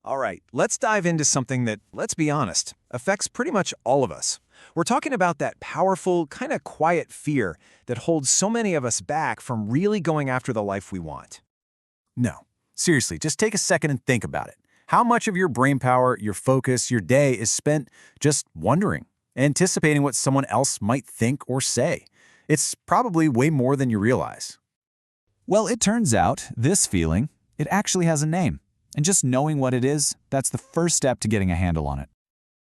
All right, let's dive into something that, let's be honest, affects pretty much all of us. We're talking about that powerful, kind of quiet fear that holds so many of us back from really going after the life we want. No. Seriously, just take a second and think about it. How much of your brain power, your focus, your day is spent just wondering, anticipating what someone else might think or say? It's probably way more than you realize. Well, it turns out this feeling, it actually has a name. And just knowing what it is, that's the first step to getting a handle on it.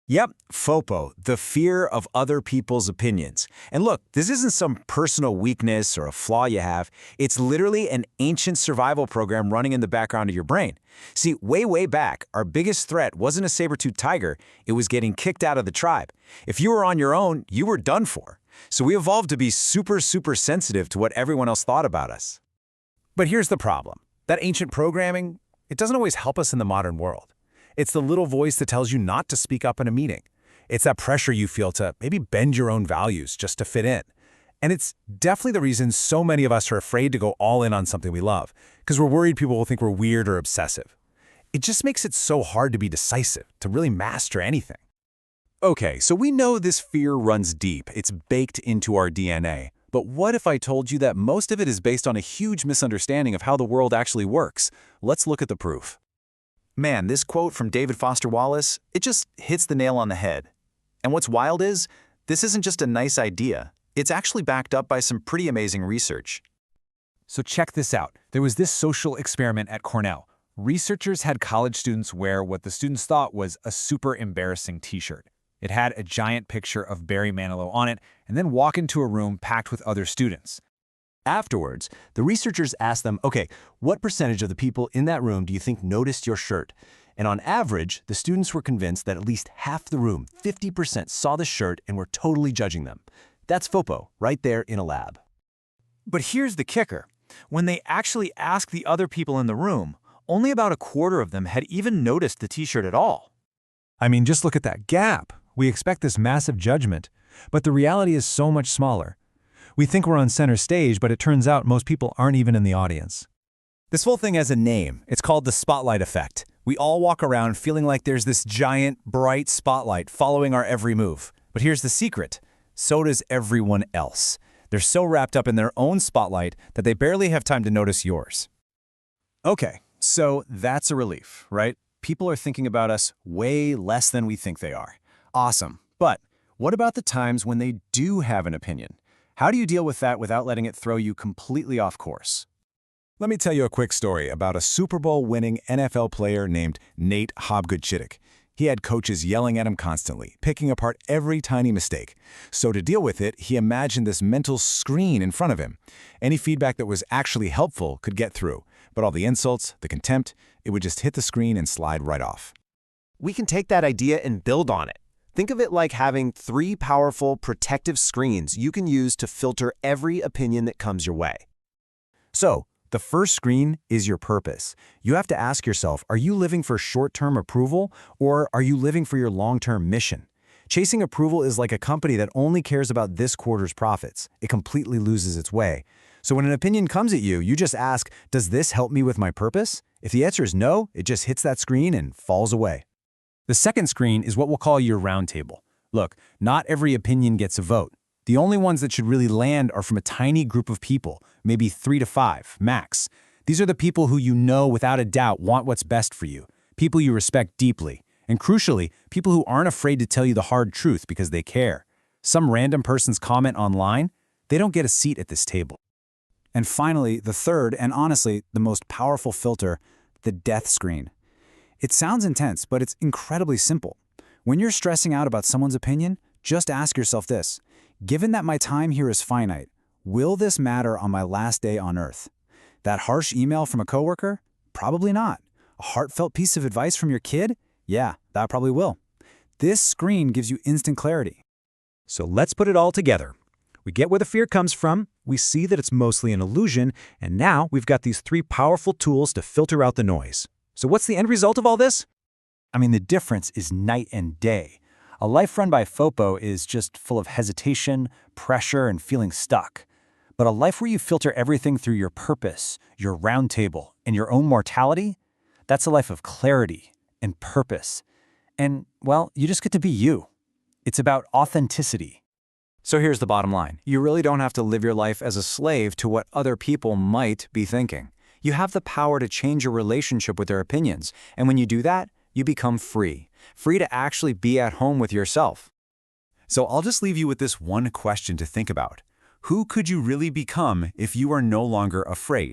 Yep, FOPO, the fear of other people's opinions. And look, this isn't some personal weakness or a flaw you have. It's literally an ancient survival program running in the background of your brain. See, way back, our biggest threat wasn't a saber-toothed tiger, it was getting kicked out of the tribe. If you were on your own, you were done for. So we evolved to be super sensitive to what everyone else thought about us. But here's the problem. That ancient programming, it doesn't always help us in the modern world. It's the little voice that tells you not to speak up in a meeting. It's that pressure you feel to maybe bend your own values just to fit in. And it's definitely the reason so many of us are afraid to go all in on something we love, because we're worried people will think we're weird or obsessive. It just makes it so hard to be decisive, to really master anything. Okay, so we know this fear runs deep. It's baked into our DNA. But what if I told you that most of it is based on a huge misunderstanding of how the world actually works? Let's look at the proof. Man, this quote from David Foster Wallace, it just hits the nail on the head. And what's wild is, this isn't just a nice idea. It's actually backed up by some pretty amazing research. So check this out. There was this social experiment at Cornell. Researchers had college students wear what the students thought was a super embarrassing t-shirt. It had a giant picture of Barry Manilow on it, and then walk into a room packed with other students. Afterwards, the researchers asked them, okay, what percentage of the people in that room do you think noticed your shirt? And on average, the students were convinced that at least half the room, 50%, saw the shirt and were totally judging them. That's FOPO, right there in a lab. But here's the kicker. When they actually asked the other people in the room, only about a quarter of them had even noticed the t-shirt at all. I mean, just look at that gap. We expect this massive judgment, but the reality is so much smaller. We think we're on center stage, but it turns out most people aren't even in the audience. This whole thing has a name. It's called the spotlight effect. We all walk around feeling like there's this giant, bright spotlight following our every move. But here's the secret. So does everyone else. They're so wrapped up in their own spotlight that they barely have time to notice yours. Okay, so that's a relief, right? People are thinking about us way less than we think they are. Awesome. But what about the times when they do have an opinion? How do you deal with that without letting it throw you completely off course? Let me tell you a quick story about a Super Bowl-winning NFL player named Nate Hobgood-Chittick. He had coaches yelling at him constantly, picking apart every tiny mistake. So to deal with it, he imagined this mental screen in front of him. Any feedback that was actually helpful could get through, but all the insults, the contempt, it would just hit the screen and slide right off. We can take that idea and build on it. Think of it like having 3 powerful, protective screens you can use to filter every opinion that comes your way. So, the first screen is your purpose. You have to ask yourself, are you living for short-term approval, or are you living for your long-term mission? Chasing approval is like a company that only cares about this quarter's profits. It completely loses its way. So when an opinion comes at you, you just ask, does this help me with my purpose? If the answer is no, it just hits that screen and falls away. The second screen is what we'll call your roundtable. Look, not every opinion gets a vote. The only ones that should really land are from a tiny group of people, maybe 3 to 5, max. These are the people who you know without a doubt want what's best for you, people you respect deeply, and crucially, people who aren't afraid to tell you the hard truth because they care. Some random person's comment online, they don't get a seat at this table. And finally, the third, and honestly, the most powerful filter, the death screen. It sounds intense, but it's incredibly simple. When you're stressing out about someone's opinion, just ask yourself this. Given that my time here is finite, will this matter on my last day on Earth? That harsh email from a coworker? Probably not. A heartfelt piece of advice from your kid? Yeah, that probably will. This screen gives you instant clarity. So let's put it all together. We get where the fear comes from, we see that it's mostly an illusion, and now we've got these 3 powerful tools to filter out the noise. So what's the end result of all this? I mean, the difference is night and day. A life run by FOPO is just full of hesitation, pressure, and feeling stuck. But a life where you filter everything through your purpose, your round table, and your own mortality, that's a life of clarity, and purpose. And, well, you just get to be you. It's about authenticity. So here's the bottom line. You really don't have to live your life as a slave to what other people might be thinking. You have the power to change your relationship with their opinions, and when you do that, you become free. Free to actually be at home with yourself. So I'll just leave you with this one question to think about. Who could you really become if you are no longer afraid?